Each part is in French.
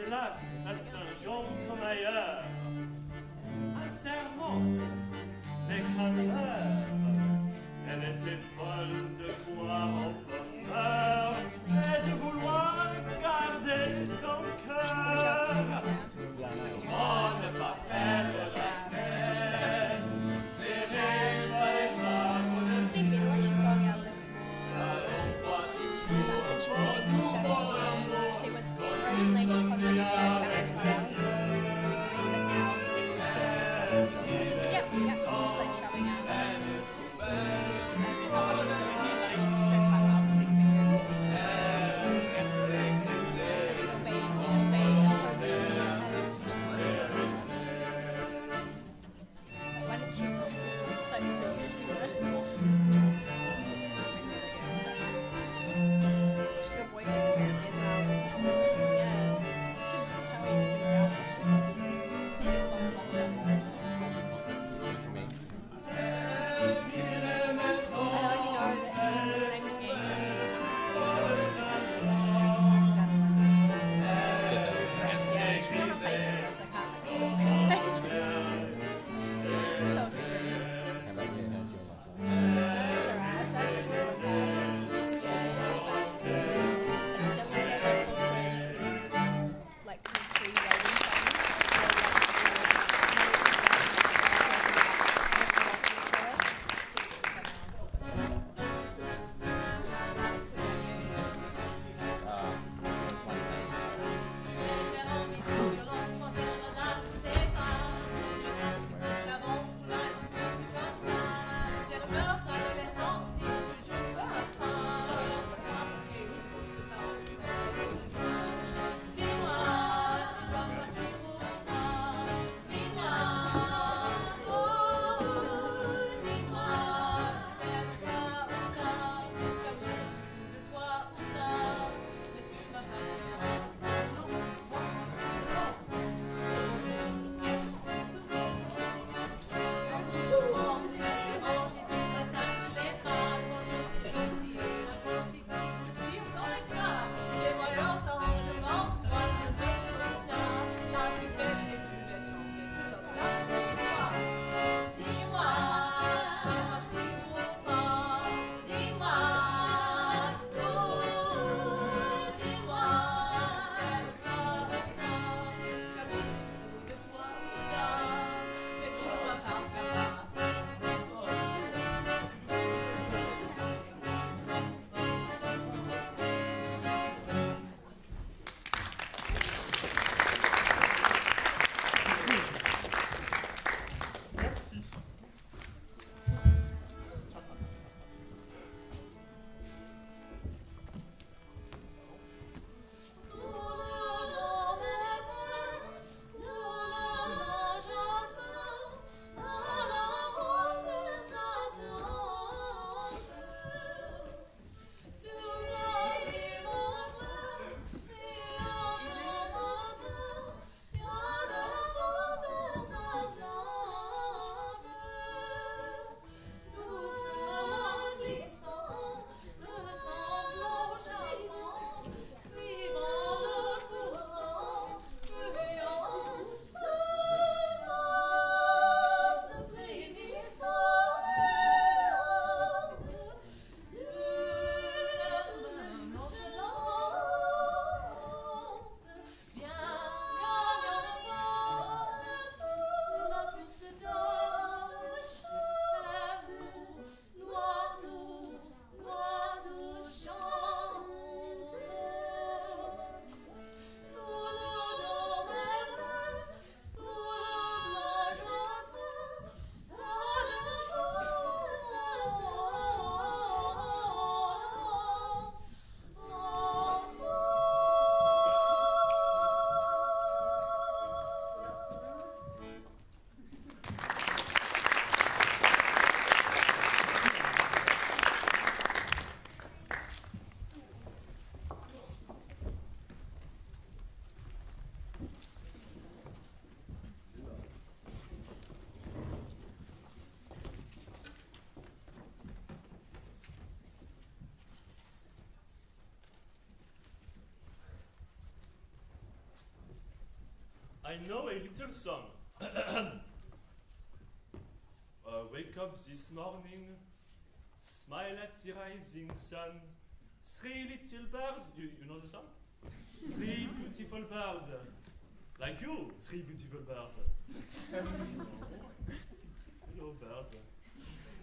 hélas, à Saint-Jean comme ailleurs, un serment n'est qu'un rêve. Elle était folle de croire en bonheur et de vouloir garder son cœur. Comment ne pas perdre la tête, serrée par les bras de She's sleeping, like she's going out there. toujours She's getting the chef. She was originally just contemplating her parents' mother. Yep, yep, she's just like showing out. I don't know how much she's doing, but she's doing quite well, the stick figure. I know a little song. Wake up this morning, smile at the rising sun. Three little birds, you know the song? Three beautiful birds. Like you, three beautiful birds. Hello birds.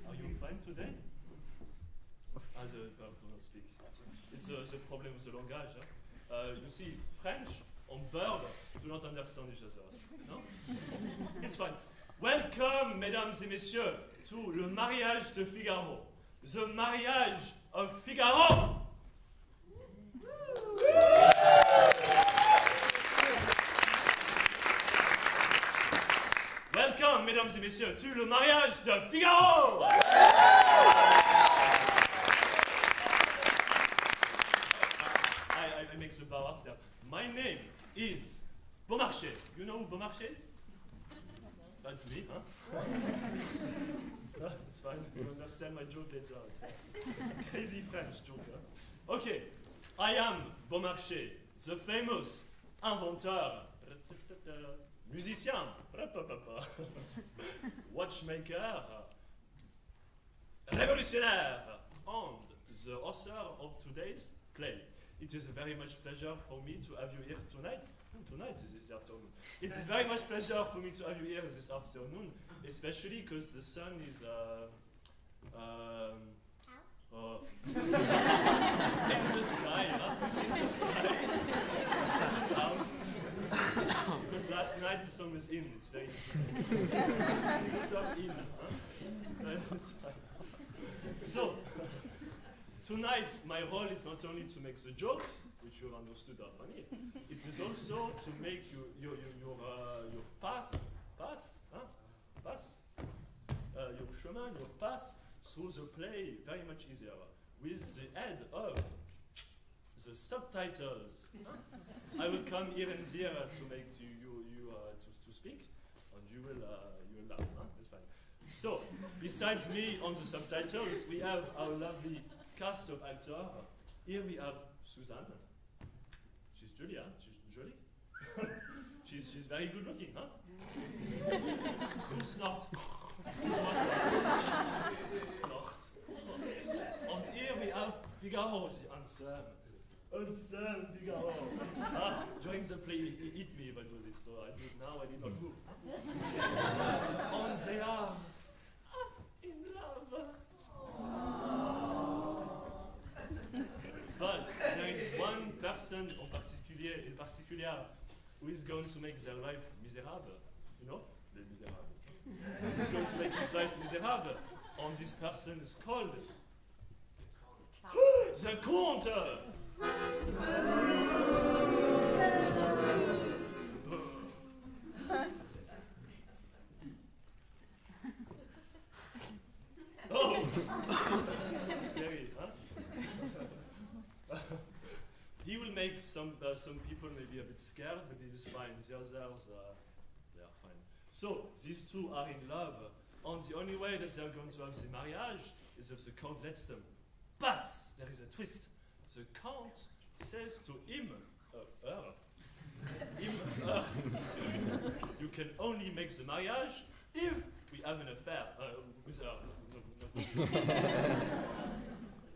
Are you fine today? The bird do not speak. It's the problem with the langage. You see, French and bird do not understand each other. No? It's fine. Welcome, mesdames et messieurs, to le mariage de Figaro. The mariage of Figaro! Welcome, mesdames et messieurs, to le mariage de Figaro! I make the bar after. My name is Beaumarchais. You know who Beaumarchais is? That's me, huh? It's fine. You understand my joke later. It's a crazy French joke. Huh? Okay, I am Beaumarchais, the famous inventor, musicien, watchmaker, révolutionnaire, and the author of today's play. It is a very much pleasure for me to have you here tonight. Tonight is this afternoon. It is very much pleasure for me to have you here this afternoon, especially because the sun is in the sky, huh? In the sky. Sounds. Because last night the sun was in. It's very different. The sun in, huh? It's fine. So. Tonight, my role is not only to make the joke, which you understood are funny, it is also to make your chemin, your pass through the play very much easier, with the aid of the subtitles. I will come here and there to make to speak, and you will laugh. It's fine. So, besides me on the subtitles, we have our lovely cast of actors. Here we have Suzanne. She's Julia. She's Jolie. she's very good looking, huh? Who snort? Snort. And here we have Figaro, the handsome Figaro. During the play, he hit me if I do this, so I do it now. I did not move. And they are in love. But there is one person in particular, who is going to make their life miserable. You know? Les Misérables. Who's going to make his life miserable. And this person is called the Comte! Oh! Scary, huh? He will make some people maybe a bit scared, but it is fine. The others, they are fine. So, these two are in love, and the only way that they are going to have the marriage is if the Count lets them. But there is a twist. The Count says to him, you can only make the marriage if we have an affair with her.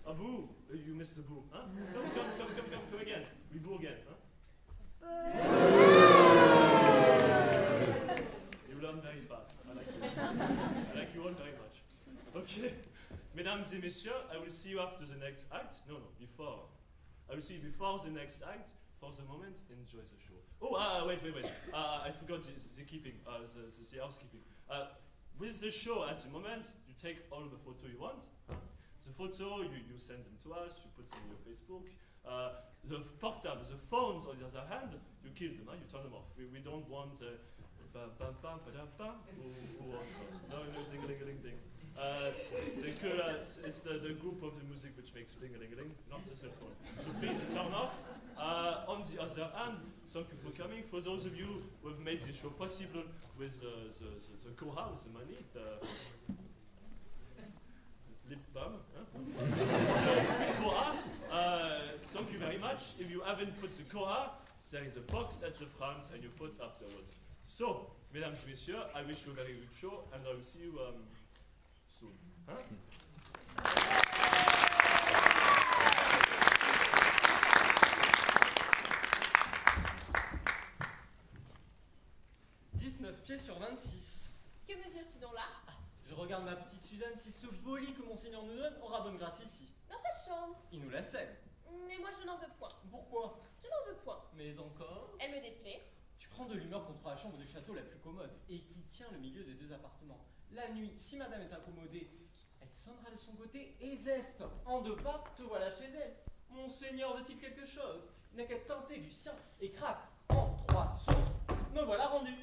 Abu, you missed the boo, huh? Come again. We boo again, huh? You learn very fast. I like you. I like you all very much. Okay. Mesdames et messieurs, I will see you after the next act. No, before. I will see you before the next act. For the moment, enjoy the show. Oh, wait. I forgot the keeping, the housekeeping. With the show at the moment, you take all the photos you want. The photo, you send them to us, you put them on your Facebook. The portable, the phones, on the other hand, you kill them, you turn them off. We don't want no, ding-a-ling-a-ling-ding. It's the group of the music which makes ding-a-ling-a-ling, not the cell phone. So please turn off. On the other hand, thank you for coming. For those of you who have made this show possible with the Koha, with the money, the lip balm, the Koha, thank you very much. If you haven't put the Koha, there is a box at the front and you put afterwards. So, mesdames et messieurs, I wish you a very good show and I will see you soon. Hein? 19 pieds sur 26. Que mesures-tu donc là? Je regarde ma petite Suzanne si ce beau lit que Monseigneur nous donne aura bonne grâce ici. Dans cette chambre. Il nous la cède. Mais moi je n'en veux point. Pourquoi? Je n'en veux point. Mais encore? Elle me déplaît. Tu prends de l'humeur contre la chambre du château la plus commode et qui tient le milieu des deux appartements. La nuit, si madame est incommodée, elle sonnera de son côté et zeste. En 2 pas, te voilà chez elle. Monseigneur veut-il quelque chose? Il n'a qu'à tenter du sien et crac, en 3 sauts, me voilà rendu.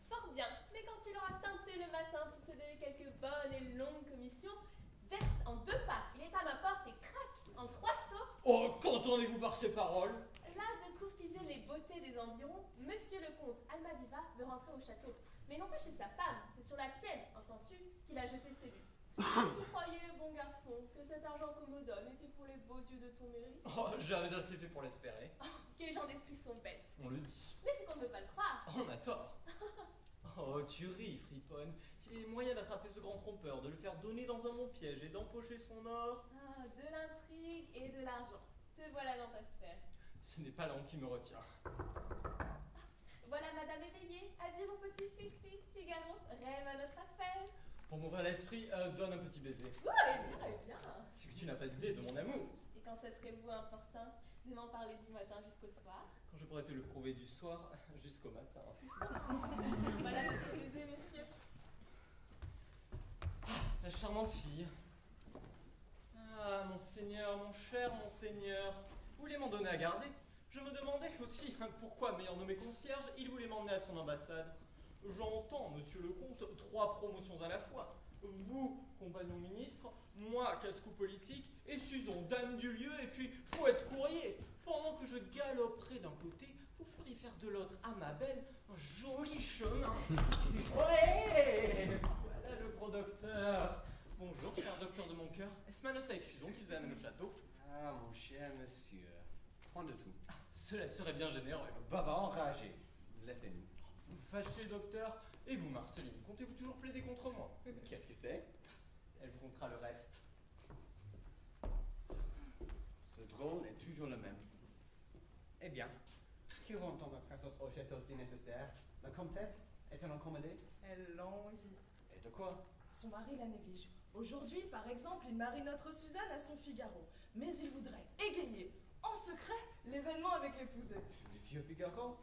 Fort bien. Mais quand il aura teinté le matin pour te donner quelques bonnes et longues commissions, zeste en 2 pas. Il est à ma porte et crac, en 3 sauts. Oh, qu'entendez-vous par ces paroles? Là de courtiser les beautés des environs, Monsieur le comte Almaviva veut rentrer au château. Mais non pas chez sa femme, c'est sur la tienne, entends-tu, qu'il a jeté ses vues. Tu croyais, bon garçon, que cet argent qu'on me donne était pour les beaux yeux de ton mérite? Oh, j'avais assez fait pour l'espérer. Que les gens d'esprit sont bêtes. On le dit. Mais c'est qu'on ne veut pas le croire. On a tort. Oh, tu ris, friponne. S'il y a moyen d'attraper ce grand trompeur, de le faire donner dans un bon piège et d'empocher son or... Ah, de l'intrigue et de l'argent. Te voilà dans ta sphère. Ce n'est pas la honte qui me retient. Voilà madame éveillée. Adieu mon petit Fifi. Figaro, rêve à notre affaire. Pour m'ouvrir l'esprit, donne un petit baiser. Oh, eh bien. C'est que tu n'as pas d'idée de mon amour. Et quand ça serait-vous importun de m'en parler du matin jusqu'au soir? Quand je pourrais te le prouver du soir jusqu'au matin. Voilà petit baiser, monsieur. La charmante fille. Ah, monseigneur, mon cher monseigneur. Vous voulez m'en donner à garder? Je me demandais aussi pourquoi, m'ayant nommé concierge, il voulait m'emmener à son ambassade. J'entends, monsieur le comte, 3 promotions à la fois. Vous, compagnon ministre, moi, casse-cou politique, et Suzon, dame du lieu, et puis faut être courrier. Pendant que je galoperai d'un côté, vous feriez faire de l'autre à ma belle un joli chemin. Ouais, voilà le gros docteur. Bonjour, cher docteur de mon cœur. Est-ce ma noce avec Suzon qui vous amène au château? Ah, mon cher monsieur, point de tout. Cela serait bien généreux. Bavard enragé, laissez-nous. Vous fâchez, docteur? Et vous, Marceline, comptez-vous toujours plaider contre moi? Qu'est-ce que c'est? Elle vous comptera le reste. Ce drôle est toujours le même. Eh bien, qui rentre votre présence au château si nécessaire? La comtesse est-elle incommodée? Elle languit. Et de quoi? Son mari la néglige. Aujourd'hui, par exemple, il marie notre Suzanne à son Figaro. Mais il voudrait égayer, en secret, l'événement avec l'épousée. Monsieur Figaro?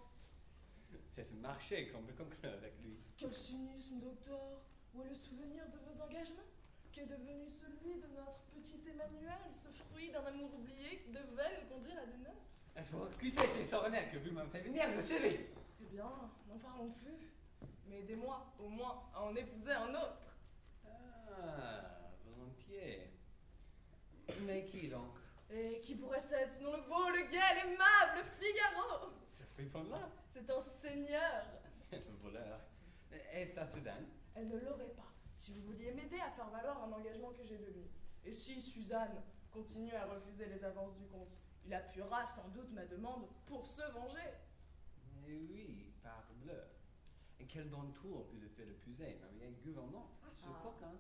C'est ce marché qu'on peut conclure avec lui. Quel cynisme, docteur! Où est le souvenir de vos engagements? Qu'est devenu celui de notre petit Emmanuel, ce fruit d'un amour oublié qui devait nous conduire à des noces? Est-ce pour quitter ces sornettes que vous m'avez fait venir, je suivis? Eh bien, n'en parlons plus. Mais aidez-moi, au moins, à en épouser un autre. Ah, volontiers. Mais qui donc? Et qui pourrait être sinon le beau, le gai, l'aimable Figaro? Ce fripon-là? C'est un seigneur. C'est un voleur. Et sa Suzanne? Elle ne l'aurait pas, si vous vouliez m'aider à faire valoir un engagement que j'ai de lui. Et si Suzanne continue à refuser les avances du comte, il appuiera sans doute ma demande pour se venger. Eh oui, parbleu. Et quel bon tour que de faire l'épouser, marier un gouvernant, ce Ah. coquin.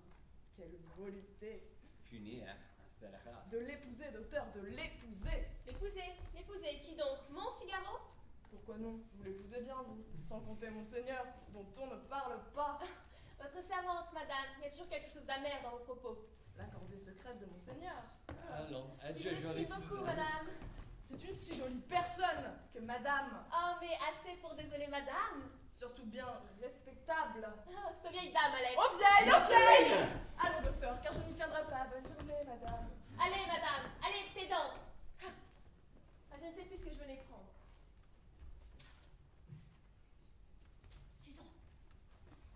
Quelle volupté. Punir un scélérat. De l'épouser, docteur, de l'épouser. L'épousé, qui donc? Mon Figaro? Pourquoi non? Vous l'épousez bien, vous. Sans compter Monseigneur, dont on ne parle pas. Votre servante, madame, il y a toujours quelque chose d'amer dans vos propos. La cordée secrète de Monseigneur. Allons, Je adieu, vous jolie estime beaucoup, Suzanne. madame. C'est une si jolie personne que madame, Oh, mais assez pour désoler madame. surtout bien respectable. Ah, cette vieille dame, Alex. Oh vieille, oh vieille! Allons, docteur, car je n'y tiendrai pas. Bonne journée, madame. Allez, madame, allez, pédante. Ah, je ne sais plus ce que je venais prendre. Suzon,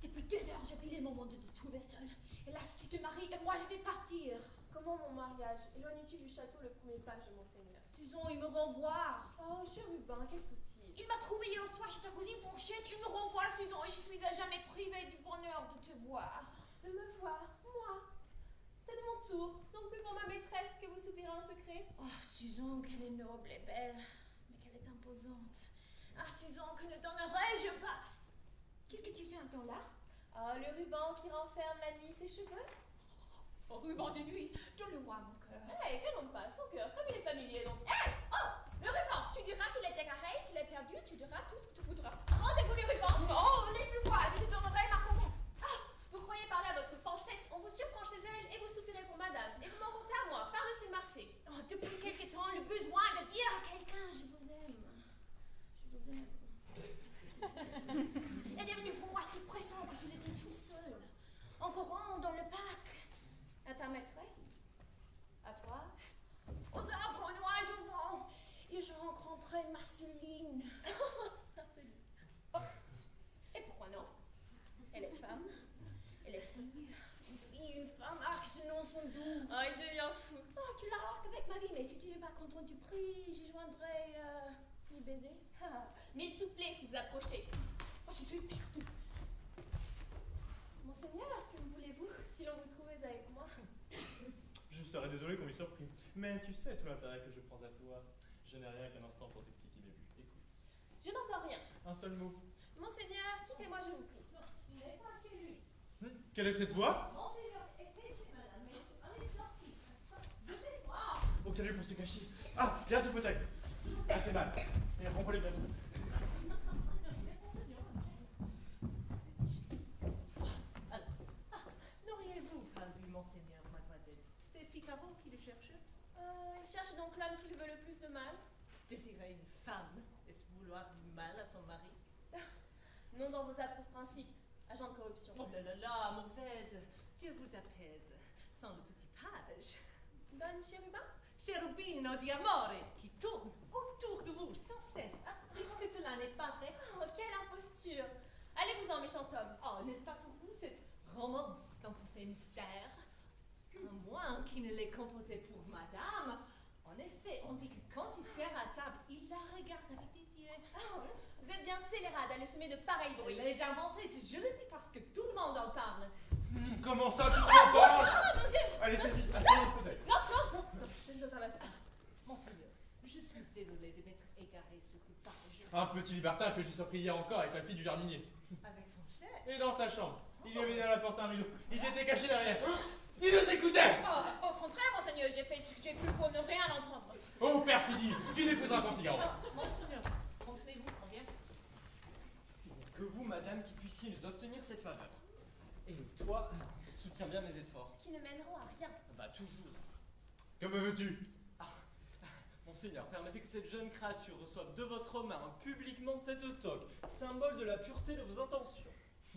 depuis 2 heures, j'ai pris le moment de te trouver seule. Et là, si tu te maries, et moi, je vais partir. Comment mon mariage? Éloignes-tu du château le premier page de monseigneur? Suzon, il me renvoie. Oh, chérubin, quelle sottise. Il m'a trouvé hier soir chez ta cousine Fourchette. Il me renvoie, Suzon, et je suis à jamais privée du bonheur de te voir. De me voir, moi. C'est de mon tour, donc plus pour ma maîtresse que vous soupirez en secret. Oh, Suzon, qu'elle est noble et belle. Mais qu'elle est un imposante. Ah, Susan, que ne donnerais-je pas? Qu'est-ce que tu tiens encore là? Ah, le ruban qui renferme la nuit ses cheveux. Son ruban de nuit, donne-le-moi, mon cœur. Hé, calme pas, son cœur, comme il est familier, donc. Hé! Oh! Le ruban! Tu diras qu'il est égaré, qu'il est perdu, tu diras tout ce que tu voudras. Rendez-vous le ruban! Non, laisse-le moi, je te donnerai ma romance. Ah! Vous croyez parler à votre fanchette, on vous surprend chez elle et vous soupirez pour madame. Et vous m'en comptez à moi, par-dessus le marché. Oh, depuis quelque temps, le besoin de dire à quelqu'un je vous aime. Je vous aime. Est devenu pour moi si pressant que je l'étais tout seul, en courant dans le parc. À ta maîtresse? À toi? Aux arbres, aux nuages, au vent. Et je rencontrais Marceline. Marceline. Oh. Et pourquoi non? Elle est femme. Elle est fille. Une fille, une femme, ah, que ce nom sont doux. Oh, il devient fou. Oh, tu la marques avec ma vie, mais si tu n'es pas content du prix, j'y joindrai 1000 baisers. Ah, 1000 soufflets si vous approchez. Oh, je suis perdue. Monseigneur, que voulez-vous si l'on vous trouvait avec moi? Je serais désolé qu'on m'ait surpris, mais tu sais tout l'intérêt que je prends à toi. Je n'ai rien qu'un instant pour t'expliquer mes buts. Écoute. Je n'entends rien. Un seul mot. Monseigneur, quittez-moi, je vous prie. Il n'est pas chez lui. Quelle est cette voix? Monseigneur était chez madame, mais on est sorti. Je vais voir. Aucun lieu pour se cacher. Ah, viens ce fauteuil. Ah, c'est mal. Et rompez les ballons. N'auriez-vous pas vu Monseigneur, mademoiselle? C'est Figaro qui le cherche. Il cherche donc l'homme qui lui veut le plus de mal. Désirer une femme, est-ce vouloir du mal à son mari? Non dans vos âpres principes, agent de corruption. Oh là là là, mauvaise. Dieu vous apaise. Sans le petit page. Don Chérubin? Cherubino di amore, qui tourne autour de vous sans cesse. Dites que cela n'est pas vrai. Oh, quelle imposture! Allez-vous-en, méchant homme. Oh, n'est-ce pas pour vous cette romance dont il fait mystère? À moins qu'il ne l'ait composée pour madame. En effet, on dit que quand il sert à table, il la regarde avec des yeux. Ah, vous êtes bien scélérade à le semer de pareils bruits. L'ai-je inventé? Je le dis parce que tout le monde en parle. Comment ça, tu en parles? Oh mon Dieu! Allez, saisis, asseyez le fauteuil. Non, non, non, je ne peux pas m'asseoir. Monseigneur, je suis désolée de m'être égarée sur le page. Un petit libertin que j'ai surpris hier encore avec la fille du jardinier. Avec Fanchette. Et dans sa chambre. Il y avait à la porte un rideau. Ils étaient cachés derrière. Ils nous écoutaient. Oh, au contraire, monseigneur, j'ai fait ce que j'ai pu pour ne rien entendre. Oh, perfidie, tu n'épouseras pas Figaro. Monseigneur, contenez-vous combien? Que vous, madame, qui puissiez nous obtenir cette faveur. Et toi, soutiens bien mes efforts. Qui ne mèneront à rien. Bah, toujours. Que me veux-tu? Monseigneur, permettez que cette jeune créature reçoive de votre main publiquement cette toque, symbole de la pureté de vos intentions.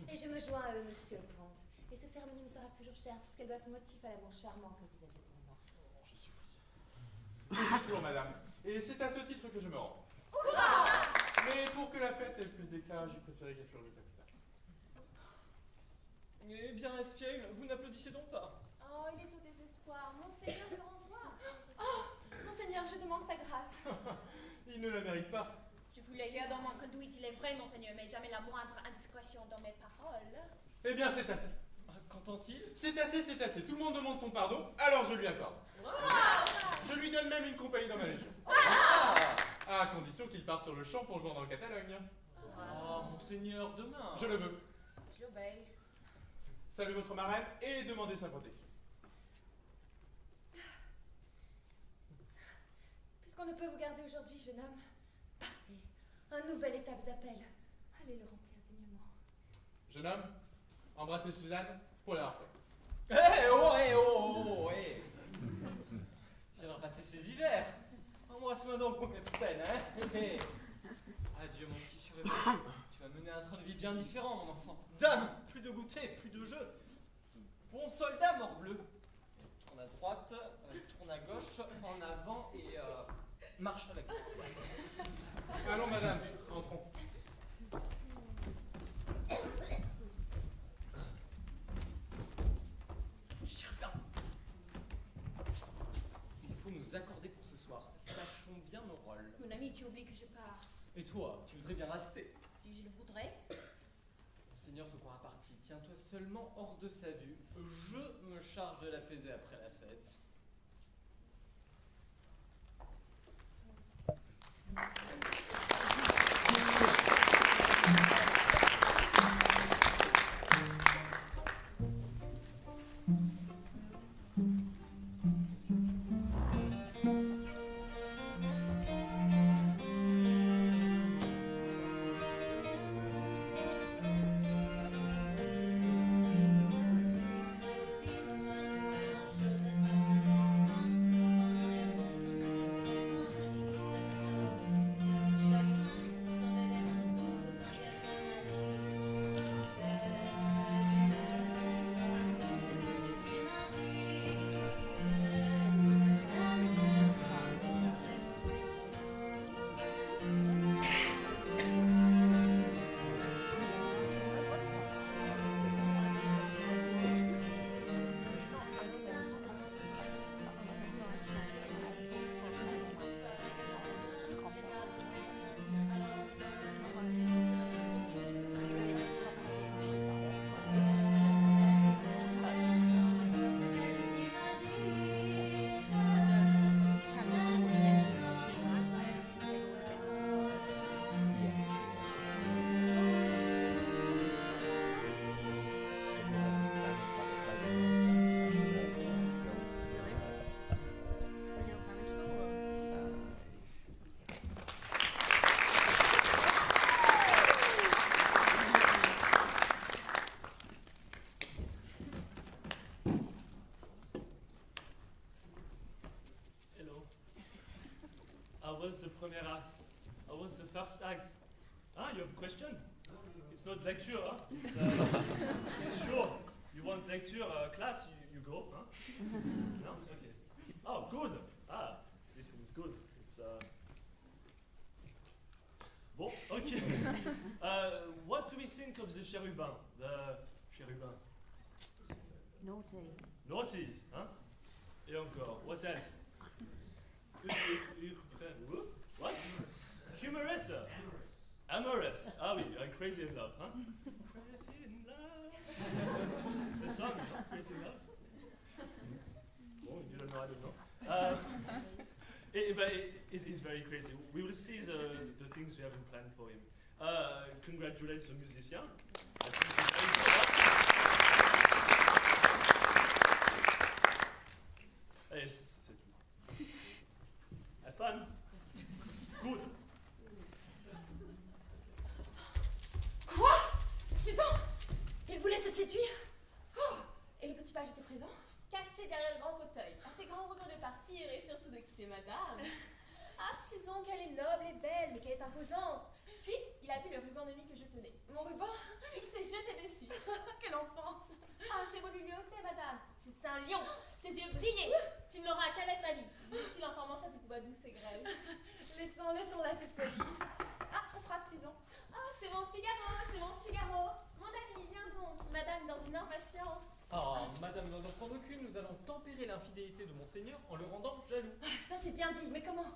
Et je me joins à eux, monsieur le comte. Et cette cérémonie me sera toujours chère, puisqu'elle doit son motif à l'amour charmant que vous aviez pour moi. Oh, je supplie. Je suis toujours, madame. Et c'est à ce titre que je me rends. Mais pour que la fête ait plus d'éclat, j'ai préféré qu'elle fût plus tard. Eh bien, espiègle, vous n'applaudissez donc pas. Oh, il est au désespoir. Monseigneur le renvoie. Oh, monseigneur, je demande sa grâce. Il ne la mérite pas. Je vous l'ai dit dans mon conduite, il est vrai, monseigneur, mais jamais la moindre indiscrétion dans mes paroles. Eh bien, c'est assez. Qu'entend-il? C'est assez, c'est assez. Tout le monde demande son pardon, alors je lui accorde. Je lui donne même une compagnie dans ma légion. À condition qu'il parte sur le champ pour jouer dans le Catalogne. Oh, monseigneur, demain. Je le veux. J'obéis. Salut votre marraine et demandez sa protection. Puisqu'on ne peut vous garder aujourd'hui, jeune homme, partez. Un nouvel état vous appelle. Allez le remplir dignement. Jeune homme, embrassez Suzanne pour la refaire. Eh. Viendra passer ces hivers. Embrasse-moi donc, mon capitaine, hein. Adieu, mon petit chérubin. Tu vas mener un train de vie bien différent, mon enfant. Dame, plus de goûter, plus de jeu. Bon soldat, morbleu. Tourne à droite, tourne à gauche, en avant et marche avec moi. Allons, madame, entrons. Chérubin. Il faut nous accorder pour ce soir. Sachons bien nos rôles. Mon ami, tu oublies que je pars. Et toi, tu voudrais bien rester? Si je le voudrais. Seigneur te croira parti. Tiens-toi seulement hors de sa vue. Je me charge de l'apaiser après la fête. was the premier act? How was the first act? Ah, you have a question? It's not lecture, huh? It's sure. You want lecture class, you go, huh? No? Okay. Oh, good. Ah, this is good. It's, Bon, okay. What do we think of the cherubin? The cherubin? Naughty. Naughty, huh? Et encore, what else? What? Humorous. Amorous. Ah oui, crazy in love, huh? Crazy in love. It's a song, no? Crazy in love. Oh, you don't know, I don't know. It's very crazy. We will see the things we haven't planned for him. Congratulate the musician. I think it's very good, huh? Allez, c'est tout. Have fun. Good. Quoi? Susan? Il voulait te séduire? Oh! Et le petit page était présent? Caché derrière le grand fauteuil, assez grand regret de partir et surtout de quitter madame. Ah, Susan, qu'elle est noble et belle, mais qu'elle est imposante. Puis, il a vu le ruban de nuit que je tenais. Mon ruban? Il s'est jeté dessus. Quelle enfance! Ah, j'ai voulu lui ôter, madame. C'est un lion. Ses yeux brillaient. Tu ne l'auras qu'avec ma vie, dit-il en formant sa petite voix douce et grêle. Laissons-la cette folie. Ah, on frappe, Susan. Ah, c'est mon Figaro, c'est mon Figaro. Mon ami, viens donc. Madame, dans une impatience. Ah, madame, n'en prendre aucune, nous allons tempérer l'infidélité de monseigneur en le rendant jaloux. Ah, ça c'est bien dit, mais comment?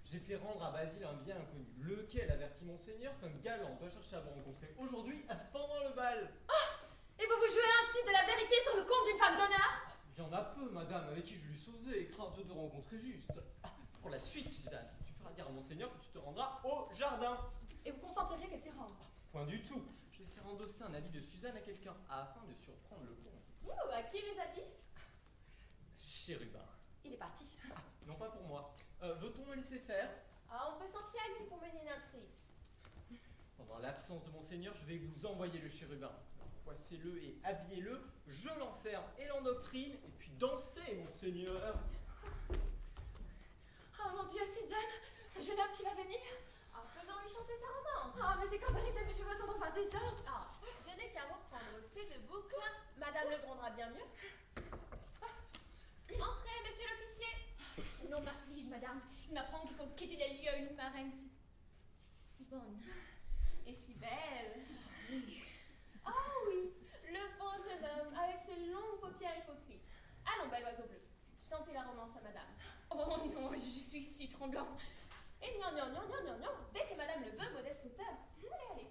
J'ai fait rendre à Basile un bien inconnu, lequel avertit monseigneur qu'un galant doit chercher à vous rencontrer aujourd'hui pendant le bal. Oh! Et vous vous jouez ainsi de la vérité sur le compte d'une femme d'honneur? Il y en a peu, madame, avec qui je lui osé et crainte de rencontrer juste. Ah, pour la suite, Suzanne, tu feras dire à monseigneur que tu te rendras au jardin. Et vous consentirez qu'elle s'y rende? Point du tout. Je vais faire endosser un habit de Suzanne à quelqu'un afin de surprendre le comte. Ouh, à qui mes habits? Chérubin. Il est parti. Ah, non pas pour moi. Veut-on me laisser faire? Ah, on peut s'en fier à lui pour mener une intrigue. Pendant l'absence de monseigneur, je vais vous envoyer le chérubin. Coiffez-le et habillez-le, je l'enferme et l'endoctrine, et puis dansez, monseigneur. Oh mon Dieu, Suzanne, ce jeune homme qui va venir. Ah, faisons-lui chanter sa romance. Ah, mais c'est comme vérité, mes cheveux sont dans un désordre. Ah, je n'ai qu'à reprendre aussi de boucles. Madame le grondera bien mieux. Entrez, monsieur l'officier. Ce nom m'afflige, madame. Il m'apprend qu'il faut quitter les lieux une marraine si bonne. Et si belle. Ah oui, le beau jeune homme avec ses longues paupières hypocrites. Allons, bel oiseau bleu, chantez la romance à madame. Oh non, je suis si tremblant. Et gnan, gnan, gnan, gnan, gnan, gnan, dès que madame le veut, modeste auteur. Allez, allez, allez.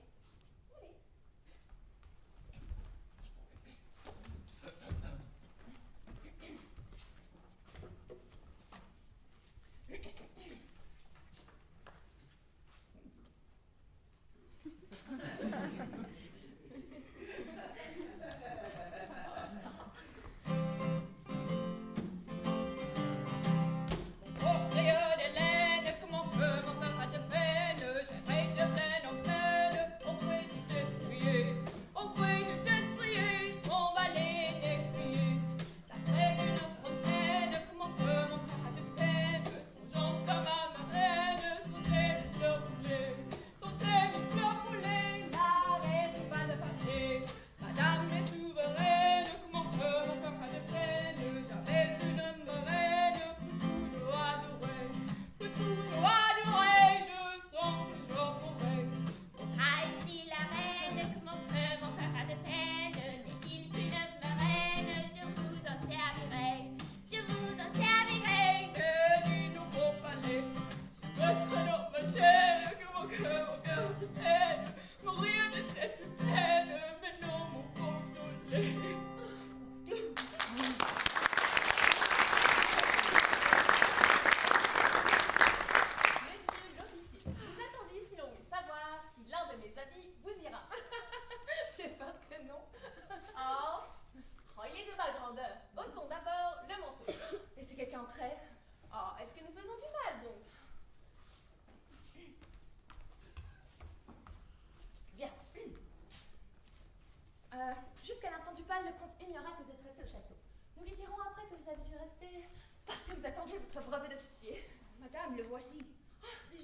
Jusqu'à l'instant du bal, le comte ignora que vous êtes resté au château. Nous lui dirons après que vous avez dû rester parce que vous attendiez votre brevet d'officier. Madame, le voici. Oh, déjà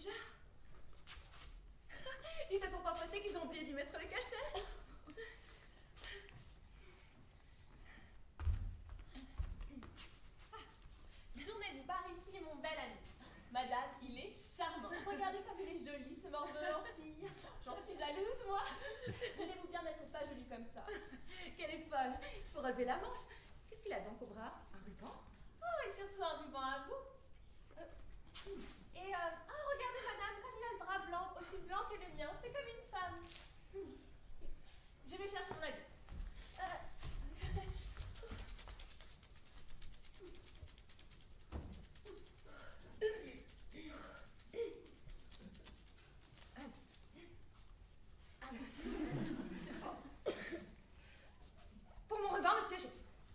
c'est qu'ils ont oublié d'y mettre le cachet. Tournez-vous par ici, mon bel ami. Madame, il est charmant. Regardez comme il est joli, ce morveux en fille. J'en suis jalouse, moi. Tenez-vous bien d'être pas jolie comme ça. Qu'elle est folle. Il faut relever la manche. Qu'est-ce qu'il a donc au bras? Un ruban? Oh, et surtout un ruban à vous. Regardez, madame, comme il a le bras blanc, aussi blanc que le mien. C'est comme une femme. Je vais chercher mon habit. Pour mon ruban, monsieur,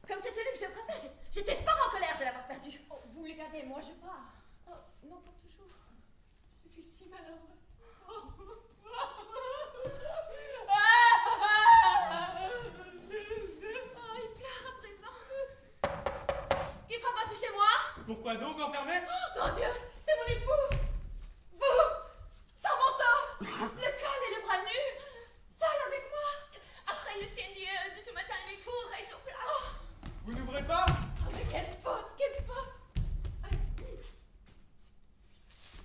comme c'est celui que je préfère, j'étais fort en colère de l'avoir perdu. Oh, vous les gardez, moi je pars. Oh, non, pour toujours. Je suis si malheureux. Oh, il pleure à présent. Il fera passer chez moi. Pourquoi donc enfermé? Oh, mon Dieu, c'est mon époux. Vous, sans manteau, le col et le bras nus, seul avec moi. Après le Seigneur de ce matin, il est tout sur place. Vous n'ouvrez pas? Oh, mais quelle faute, quelle faute.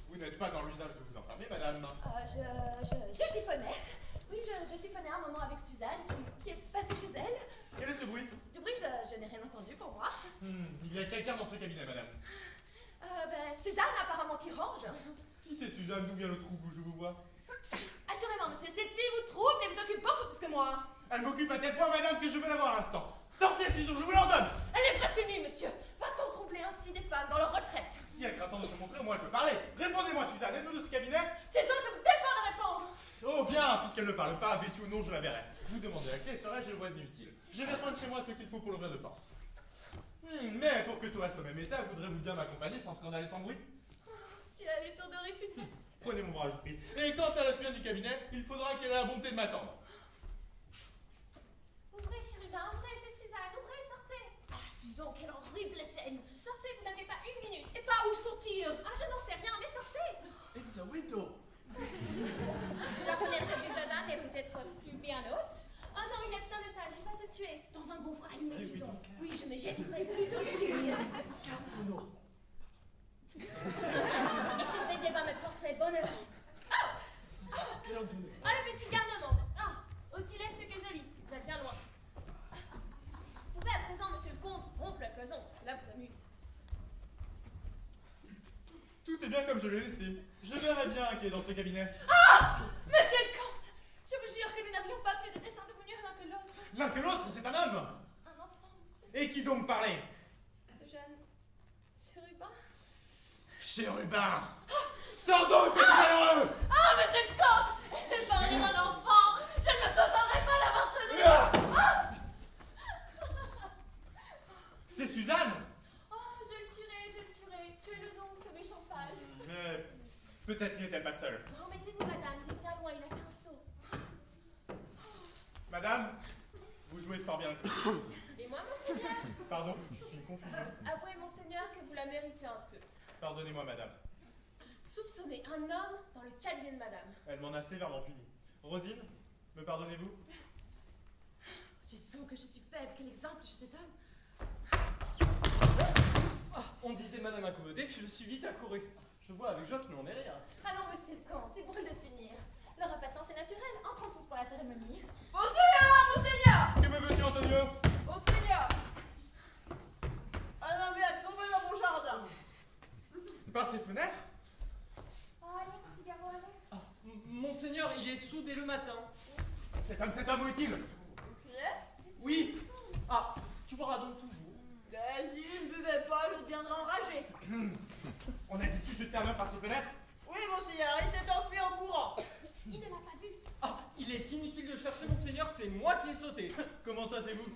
Vous n'êtes pas dans l'usage de vous enfermer, madame. Je chiffonnais. Oui, je chiffonnais un moment avec Suzanne, qui est passée chez elle. Quel est ce bruit? Du bruit, je n'ai rien entendu pour moi. Il y a quelqu'un dans ce cabinet, madame. Suzanne, apparemment, qui range. Si c'est Suzanne, d'où vient le trouble où je vous vois? Assurément, monsieur, cette fille vous trouble et vous occupe beaucoup plus que moi. Elle m'occupe à tel point, madame, que je veux la voir à l'instant. Sortez, Susan, je vous l'ordonne. Elle est presque nuit, monsieur. Va-t-on troubler ainsi des femmes dans leur retraite? Si elle craint tant de se montrer, au moins elle peut parler. Répondez-moi, Suzanne, êtes-vous de ce cabinet? Suzanne, je vous défends de répondre. Oh bien, puisqu'elle ne parle pas, vêtue ou non, je la verrai. Vous demandez la clé, serais-je le vois inutile. Je vais prendre chez moi ce qu'il faut pour l'ouvrir de force. Mais pour que tout reste au même état, voudrez-vous bien m'accompagner sans scandale et sans bruit? Si elle est étourdie funeste. Prenez mon bras, je vous prie. Et quant à la suite du cabinet, il faudra qu'elle ait la bonté de m'attendre. Ouvrez, chérubin, ouvrez, c'est Suzanne. Ouvrez, sortez. Ah, Suzanne, quelle horrible scène. Sortez, vous n'avez pas une minute. Et pas où sont-ils? Ah, je n'en sais rien, mais sortez. It's a window. La fenêtre du jardin est peut-être plus bien haute. Oh non, il est plein d'étages, il va se tuer. Dans un gouffre allumé, oui, Suzanne. donc. Oui, je me jetterai plutôt que lui. Et ce baiser va me porter bonheur. Ah, le petit garnement. Ah, aussi leste que joli. Déjà bien loin. Vous pouvez à présent, monsieur le comte, rompre la cloison. Cela vous amuse. Tout est bien comme je l'ai laissé. Je verrai bien qui est dans ce cabinet. Ah, monsieur le comte, je vous jure que nous n'avions pas fait de dessein de vous nuire l'un que l'autre. L'un que l'autre, c'est un homme. Un enfant, monsieur. Et qui donc parlait? Ce jeune chérubin. Chérubin. Sors donc, petit malheureux. Ah, monsieur le comte, épargnez mon enfant. Je ne me contenterai pas d'avoir connu. Ah. C'est Suzanne. Oh, je le tuerai. Tuez-le donc, ce méchant page. Mais peut-être n'est-elle pas seule. Remettez-vous, madame, il est bien loin, il a fait un saut. Madame, vous jouez fort bien le coup. Et moi, monseigneur? Pardon, je suis confus. Avouez, monseigneur, que vous la méritez un peu. Pardonnez-moi, madame. Soupçonner un homme dans le cabinet de madame. Elle m'en a sévèrement puni. Rosine, me pardonnez-vous? Tu sens que je suis faible. Quel exemple je te donne? Ah, on disait madame incommodée, je suis vite accouru. Je vois avec joie qu'il n'en est rien. Allons, monsieur le comte, il brûle de s'unir. Leur impatience est naturelle. Entrons tous pour la cérémonie. Monseigneur! Que me veux-tu, Antonio? Monseigneur! Un homme est tombé dans mon jardin. Par ces fenêtres? Oh, allez, petit garçon, allez. Ah, monseigneur, il est sous dès le matin. Cet homme, où est-il? Oui. Ah, tu boiras donc toujours. S'il ne buvait pas, je deviendrais enragé. On a dit tu jeter un homme par ces fenêtres? Oui, monseigneur, il s'est enfui en courant. Il ne m'a pas vu. Ah, il est inutile de chercher, monseigneur, c'est moi qui ai sauté. Comment ça, c'est vous?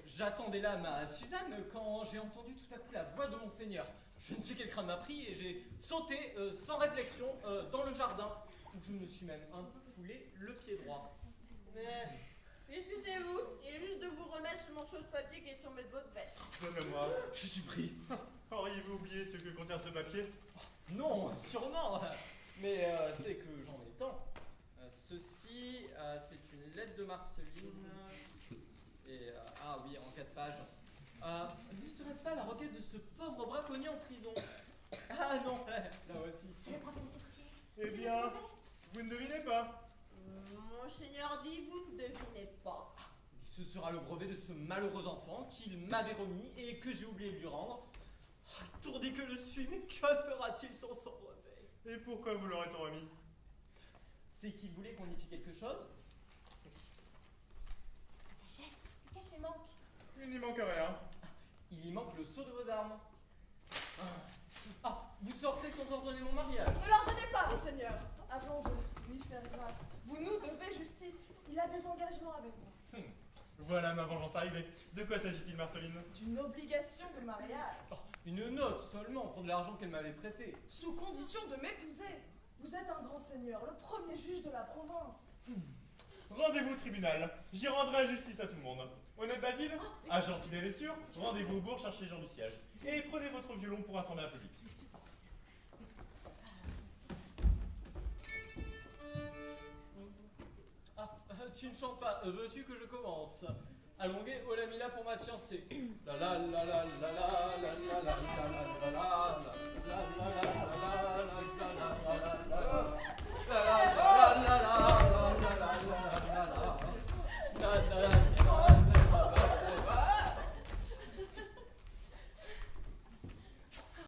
J'attendais là ma Suzanne quand j'ai entendu tout à coup la voix de monseigneur. Je ne sais quel crâne m'a pris et j'ai sauté sans réflexion dans le jardin où je me suis même un peu foulé le pied droit. Mais, excusez-vous, il est juste de vous remettre ce morceau de papier qui est tombé de votre veste. Donnez-moi, je suis pris. Auriez-vous oublié ce que contient ce papier? Non, sûrement, mais c'est que j'en ai tant. ceci, c'est une lettre de Marceline. Et, ah oui, en 4 pages. Ne serait-ce pas la requête de ce pauvre braconnier en prison? Ah non, là aussi. C'est le brevet d'officier. Eh bien, vous ne devinez pas. Monseigneur dit, vous ne devinez pas. Et ce sera le brevet de ce malheureux enfant qu'il m'avait remis et que j'ai oublié de lui rendre. Étourdi que je suis, mais que fera-t-il sans son brevet? Et pourquoi vous l'aurez-on remis? C'est qu'il voulait qu'on y fît quelque chose? Le cachet manque. Il n'y manque rien. Il y manque le sceau de vos armes. Ah, vous sortez sans ordonner mon mariage. Ne l'ordonnez pas, monseigneur. Avant de lui faire grâce, vous nous devez justice. Il a des engagements avec moi. Voilà ma vengeance arrivée. De quoi s'agit-il, Marceline? D'une obligation de mariage, Oh, une note seulement pour de l'argent qu'elle m'avait prêté. sous condition de m'épouser. Vous êtes un grand seigneur, le premier juge de la province. Rendez-vous au tribunal. J'y rendrai justice à tout le monde. Honnête Basile, agent fidèle et sûr, rendez-vous au bourg chercher les gens du siège. Et prenez votre violon pour rassembler un public. Ah, tu ne chantes pas. Veux-tu que je commence? Allongé, oh la Mila pour ma fiancée. La la la la la la la la la la la la la la la la la la